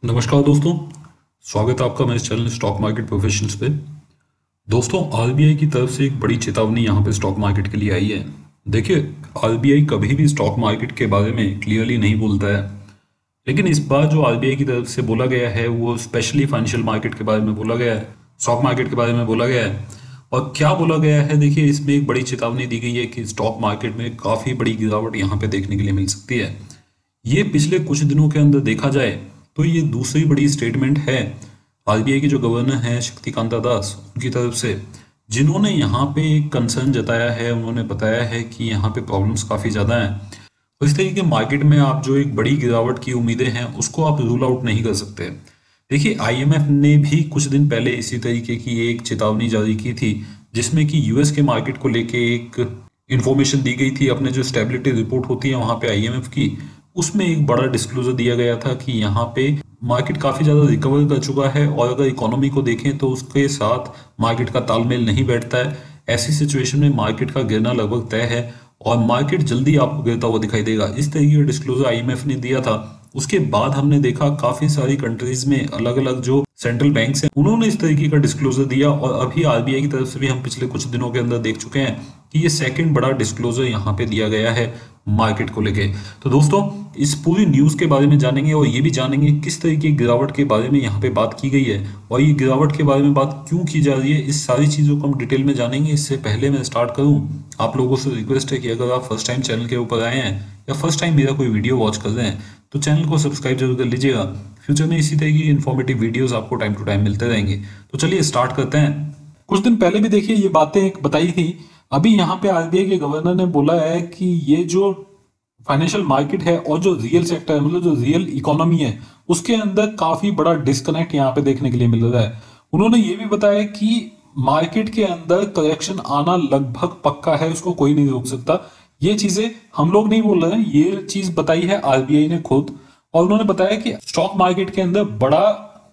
नमस्कार दोस्तों। स्वागत है आपका मेरे चैनल स्टॉक मार्केट प्रोफेशनल्स पे। दोस्तों, आरबीआई की तरफ से एक बड़ी चेतावनी यहाँ पे स्टॉक मार्केट के लिए आई है। देखिए, आरबीआई कभी भी स्टॉक मार्केट के बारे में क्लियरली नहीं बोलता है, लेकिन इस बार जो आरबीआई की तरफ से बोला गया है वो स्पेशली फाइनेंशियल मार्केट के बारे में बोला गया है, स्टॉक मार्केट के बारे में बोला गया है। और क्या बोला गया है, देखिए इसमें एक बड़ी चेतावनी दी गई है कि स्टॉक मार्केट में काफ़ी बड़ी गिरावट यहाँ पे देखने के लिए मिल सकती है। ये पिछले कुछ दिनों के अंदर देखा जाए तो ये दूसरी बड़ी स्टेटमेंट है आरबीआई के जो गवर्नर हैं शक्तिकांता दास, उनकी तरफ से, जिन्होंने यहाँ पे एक कंसर्न जताया है। उन्होंने बताया है कि यहाँ पे प्रॉब्लम्स काफ़ी ज़्यादा हैं और इस तरीके के मार्केट में आप जो एक बड़ी गिरावट की उम्मीदें हैं उसको आप रूल आउट नहीं कर सकते। देखिए, आईएमएफ ने भी कुछ दिन पहले इसी तरीके की एक चेतावनी जारी की थी, जिसमें कि यूएस के मार्केट को लेके एक इंफॉर्मेशन दी गई थी। अपने जो स्टेबिलिटी रिपोर्ट होती है वहाँ पे आईएमएफ की, उसमें एक बड़ा डिस्क्लोजर दिया गया था कि यहाँ पे मार्केट काफ़ी ज़्यादा रिकवर कर चुका है और अगर इकोनॉमी को देखें तो उसके साथ मार्केट का तालमेल नहीं बैठता है। ऐसी सिचुएशन में मार्केट का गिरना लगभग तय है और मार्केट जल्दी आपको गिरता हुआ दिखाई देगा। इस तरीके का डिस्क्लोजर आईएमएफ ने दिया था। उसके बाद हमने देखा काफ़ी सारी कंट्रीज में अलग अलग जो सेंट्रल बैंक्स हैं उन्होंने इस तरीके का डिस्क्लोजर दिया और अभी आरबीआई की तरफ से भी हम पिछले कुछ दिनों के अंदर देख चुके हैं कि ये सेकंड बड़ा डिस्क्लोजर यहाँ पे दिया गया है मार्केट को लेके। तो दोस्तों, इस पूरी न्यूज़ के बारे में जानेंगे और ये भी जानेंगे किस तरीके की गिरावट के बारे में यहाँ पे बात की गई है और ये गिरावट के बारे में बात क्यों की जा रही है। इस सारी चीज़ों को हम डिटेल में जानेंगे। इससे पहले मैं स्टार्ट करूँ, आप लोगों से रिक्वेस्ट है कि अगर आप फर्स्ट टाइम चैनल के ऊपर आए हैं या फर्स्ट टाइम मेरा कोई वीडियो वॉच कर रहे हैं तो चैनल को सब्सक्राइब जरूर कर लीजिएगा। फ्यूचर में इसी तरह की इन्फॉर्मेटिव वीडियोस आपको टाइम टू टाइम मिलते रहेंगे। तो चलिए स्टार्ट करते हैं। कुछ दिन पहले भी देखिए ये बातें बताई थी। अभी यहाँ पे आरबीआई के गवर्नर ने बोला है कि ये जो फाइनेंशियल मार्केट है और जो रियल सेक्टर है, मतलब जो रियल इकोनॉमी है, उसके अंदर काफी बड़ा डिस्कनेक्ट यहाँ पे देखने के लिए मिल रहा है। उन्होंने ये भी बताया कि मार्केट के अंदर करेक्शन आना लगभग पक्का है, उसको कोई नहीं रोक सकता। ये चीजें हम लोग नहीं बोल रहे हैं, ये चीज बताई है आरबीआई ने खुद। और उन्होंने बताया कि स्टॉक मार्केट के अंदर बड़ा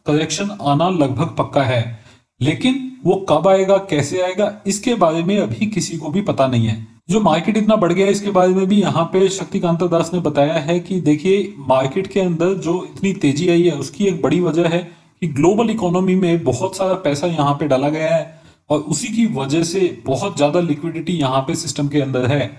करेक्शन आना लगभग पक्का है, लेकिन वो कब आएगा, कैसे आएगा, इसके बारे में अभी किसी को भी पता नहीं है। जो मार्केट इतना बढ़ गया है इसके बारे में भी यहाँ पे शक्तिकांता दास ने बताया है कि देखिए, मार्केट के अंदर जो इतनी तेजी आई है उसकी एक बड़ी वजह है कि ग्लोबल इकोनॉमी में बहुत सारा पैसा यहाँ पे डाला गया है और उसी की वजह से बहुत ज्यादा लिक्विडिटी यहाँ पे सिस्टम के अंदर है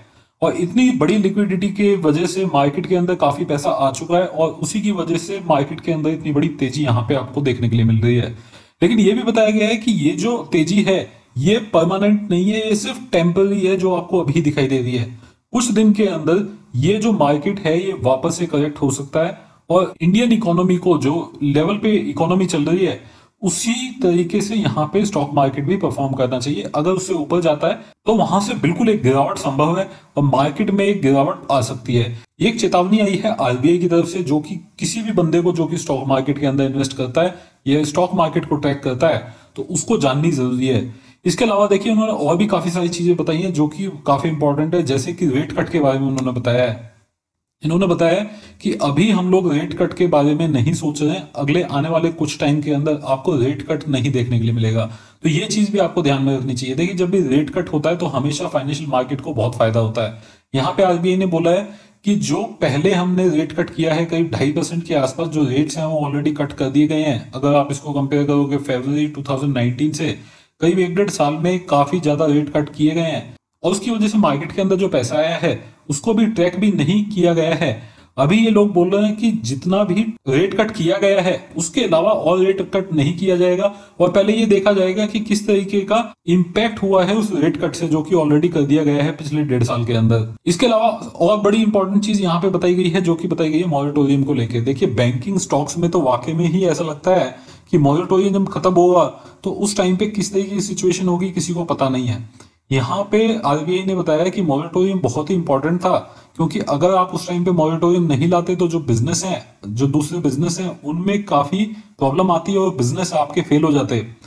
और इतनी बड़ी लिक्विडिटी के वजह से मार्केट के अंदर काफी पैसा आ चुका है और उसी की वजह से मार्केट के अंदर इतनी बड़ी तेजी यहाँ पे आपको देखने के लिए मिल रही है। लेकिन ये भी बताया गया है कि ये जो तेजी है ये परमानेंट नहीं है, ये सिर्फ टेम्पररी है जो आपको अभी दिखाई दे रही है। कुछ दिन के अंदर ये जो मार्केट है ये वापस से करेक्ट हो सकता है और इंडियन इकोनॉमी को जो लेवल पे इकोनॉमी चल रही है उसी तरीके से यहाँ पे स्टॉक मार्केट भी परफॉर्म करना चाहिए। अगर उससे ऊपर जाता है तो वहां से बिल्कुल एक गिरावट संभव है और मार्केट में एक गिरावट आ सकती है। एक चेतावनी आई है आरबीआई की तरफ से, जो कि किसी भी बंदे को जो कि स्टॉक मार्केट के अंदर इन्वेस्ट करता है या स्टॉक मार्केट को ट्रैक करता है तो उसको जाननी जरूरी है। इसके अलावा देखिए, उन्होंने और भी काफी सारी चीजें बताई हैं जो कि काफी इंपॉर्टेंट है, जैसे कि रेट कट के बारे में उन्होंने बताया है। इन्होंने बताया कि अभी हम लोग रेट कट के बारे में नहीं सोच रहे हैं, अगले आने वाले कुछ टाइम के अंदर आपको रेट कट नहीं देखने के लिए मिलेगा। तो ये चीज भी आपको ध्यान में रखनी चाहिए। देखिए, जब भी रेट कट होता है तो हमेशा फाइनेंशियल मार्केट को बहुत फायदा होता है। यहाँ पे आरबीआई ने बोला है कि जो पहले हमने रेट कट किया है करीब 2.5% के आसपास जो रेट्स हैं वो ऑलरेडी कट कर दिए गए हैं। अगर आप इसको कंपेयर करोगे फरवरी 2019 से, करीब 1-1.5 साल में काफी ज्यादा रेट कट किए गए हैं और उसकी वजह से मार्केट के अंदर जो पैसा आया है उसको भी ट्रैक भी नहीं किया गया है। अभी ये लोग बोल रहे हैं कि जितना भी रेट कट किया गया है उसके अलावा और रेट कट नहीं किया जाएगा और पहले ये देखा जाएगा कि किस तरीके का इंपैक्ट हुआ है उस रेट कट से जो कि ऑलरेडी कर दिया गया है पिछले 1.5 साल के अंदर। इसके अलावा और बड़ी इंपॉर्टेंट चीज यहाँ पे बताई गई है, जो कि बताई गई है मॉरेटोरियम को लेकर। देखिए, बैंकिंग स्टॉक्स में तो वाकई में ही ऐसा लगता है कि मॉरेटोरियम जब खत्म होगा तो उस टाइम पे किस तरीके की सिचुएशन होगी किसी को पता नहीं है। यहाँ पे आरबीआई ने बताया कि मॉरेटोरियम बहुत ही इंपॉर्टेंट था, क्योंकि अगर आप उस टाइम पे मॉरेटोरियम नहीं लाते तो जो बिजनेस है, जो दूसरे बिजनेस हैं, उनमें काफी प्रॉब्लम आती है और बिजनेस आपके फेल हो जाते हैं।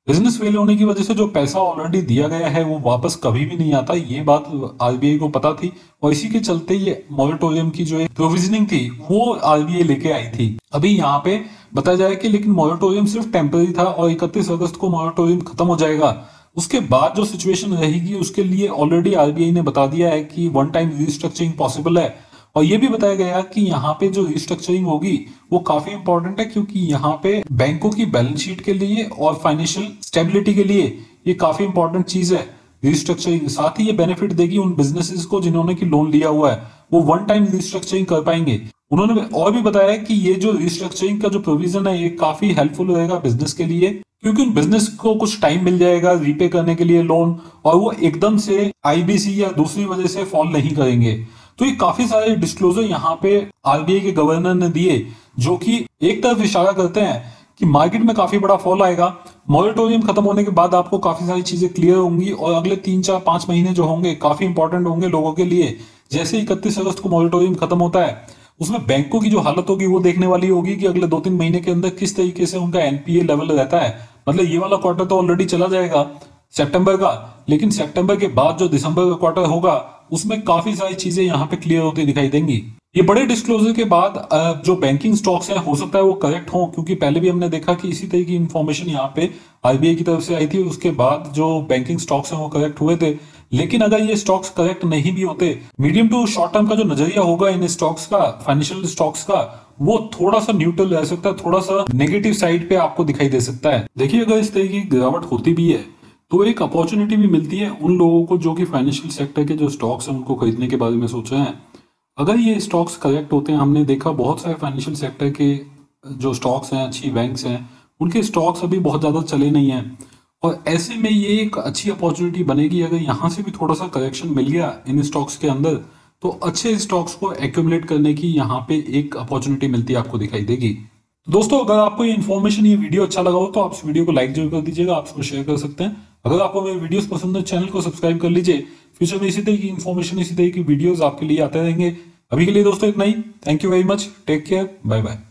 बिजनेस फेल होने की वजह से जो पैसा ऑलरेडी दिया गया है वो वापस कभी भी नहीं आता। ये बात आरबीआई को पता थी और इसी के चलते ये मॉरेटोरियम की जो एक प्रोविजनिंग थी वो आरबीआई लेके आई थी। अभी यहाँ पे बताया जाए कि लेकिन मॉरेटोरियम सिर्फ टेम्पररी था और 31 अगस्त को मॉरेटोरियम खत्म हो जाएगा। उसके बाद जो सिचुएशन रहेगी उसके लिए ऑलरेडी आरबीआई ने बता दिया है कि वन टाइम रिस्ट्रक्चरिंग पॉसिबल है और ये भी बताया गया कि यहाँ पे जो रिस्ट्रक्चरिंग होगी वो काफी इंपॉर्टेंट है, क्योंकि यहाँ पे बैंकों की बैलेंस शीट के लिए और फाइनेंशियल स्टेबिलिटी के लिए ये काफी इंपॉर्टेंट चीज है रिस्ट्रक्चरिंग। साथ ही ये बेनिफिट देगी उन बिजनेसेस को जिन्होंने की लोन लिया हुआ है, वो वन टाइम रिस्ट्रक्चरिंग कर पाएंगे। उन्होंने और भी बताया कि ये जो रिस्ट्रक्चरिंग का जो प्रोविजन है ये काफी हेल्पफुल रहेगा बिजनेस के लिए, क्योंकि उन बिजनेस को कुछ टाइम मिल जाएगा रीपे करने के लिए लोन, और वो एकदम से आईबीसी या दूसरी वजह से फॉल नहीं करेंगे। तो ये काफी सारे डिस्क्लोजर यहाँ पे आरबीआई के गवर्नर ने दिए, जो कि एक तरफ इशारा करते हैं कि मार्केट में काफी बड़ा फॉल आएगा। मॉरेटोरियम खत्म होने के बाद आपको काफी सारी चीजें क्लियर होंगी, और अगले 3 4 5 महीने जो होंगे काफी इंपॉर्टेंट होंगे लोगों के लिए। जैसे 31 अगस्त को मॉरेटोरियम खत्म होता है, उसमें बैंकों की जो हालत होगी वो देखने वाली होगी कि अगले 2 3 महीने के अंदर किस तरीके से उनका एनपीए लेवल रहता है। मतलब ये वाला क्वार्टर तो ऑलरेडी चला जाएगा सितंबर का, लेकिन सितंबर के बाद जो दिसंबर का क्वार्टर होगा उसमें काफी सारी चीजें यहाँ पे क्लियर होती दिखाई देंगी। ये बड़े डिस्क्लोजर के बाद जो बैंकिंग स्टॉक्स हैं हो सकता है वो करेक्ट हो, क्योंकि पहले भी हमने देखा कि इसी तरह की इंफॉर्मेशन यहाँ पे आरबीआई की तरफ से आई थी, उसके बाद जो बैंकिंग स्टॉक्स हैं वो करेक्ट हुए थे। लेकिन अगर ये स्टॉक्स करेक्ट नहीं भी होते, मीडियम टू शॉर्ट टर्म का जो नजरिया होगा इन स्टॉक्स का, फाइनेंशियल स्टॉक्स का, वो थोड़ा सा न्यूट्रल रह सकता है, थोड़ा सा नेगेटिव साइड पे आपको दिखाई दे सकता है। देखिए, अगर इस तरह की गिरावट होती भी है तो एक अपॉर्चुनिटी भी मिलती है उन लोगों को जो कि फाइनेंशियल सेक्टर के जो स्टॉक्स हैं उनको खरीदने के बारे में सोच रहे हैं। अगर ये स्टॉक्स करेक्ट होते हैं, हमने देखा बहुत सारे फाइनेंशियल सेक्टर के जो स्टॉक्स हैं, अच्छी बैंक्स हैं, उनके स्टॉक्स अभी बहुत ज़्यादा चले नहीं हैं, और ऐसे में ये एक अच्छी अपॉर्चुनिटी बनेगी। अगर यहाँ से भी थोड़ा सा करेक्शन मिल गया इन स्टॉक्स के अंदर, तो अच्छे स्टॉक्स को एक्यूमुलेट करने की यहाँ पे एक अपॉर्चुनिटी मिलती है, आपको दिखाई देगी। तो दोस्तों, अगर आपको ये इन्फॉर्मेशन, ये वीडियो अच्छा लगा हो तो आप इस वीडियो को लाइक जरूर कर दीजिएगा, आप इसको शेयर कर सकते हैं। अगर आपको मेरे वीडियोस पसंद है, चैनल को सब्सक्राइब कर लीजिए। फ्यूचर में इसी तरह की इन्फॉर्मेशन, इसी तरह की वीडियोस आपके लिए आते रहेंगे। अभी के लिए दोस्तों इतना ही। Thank you very much, take care, bye bye.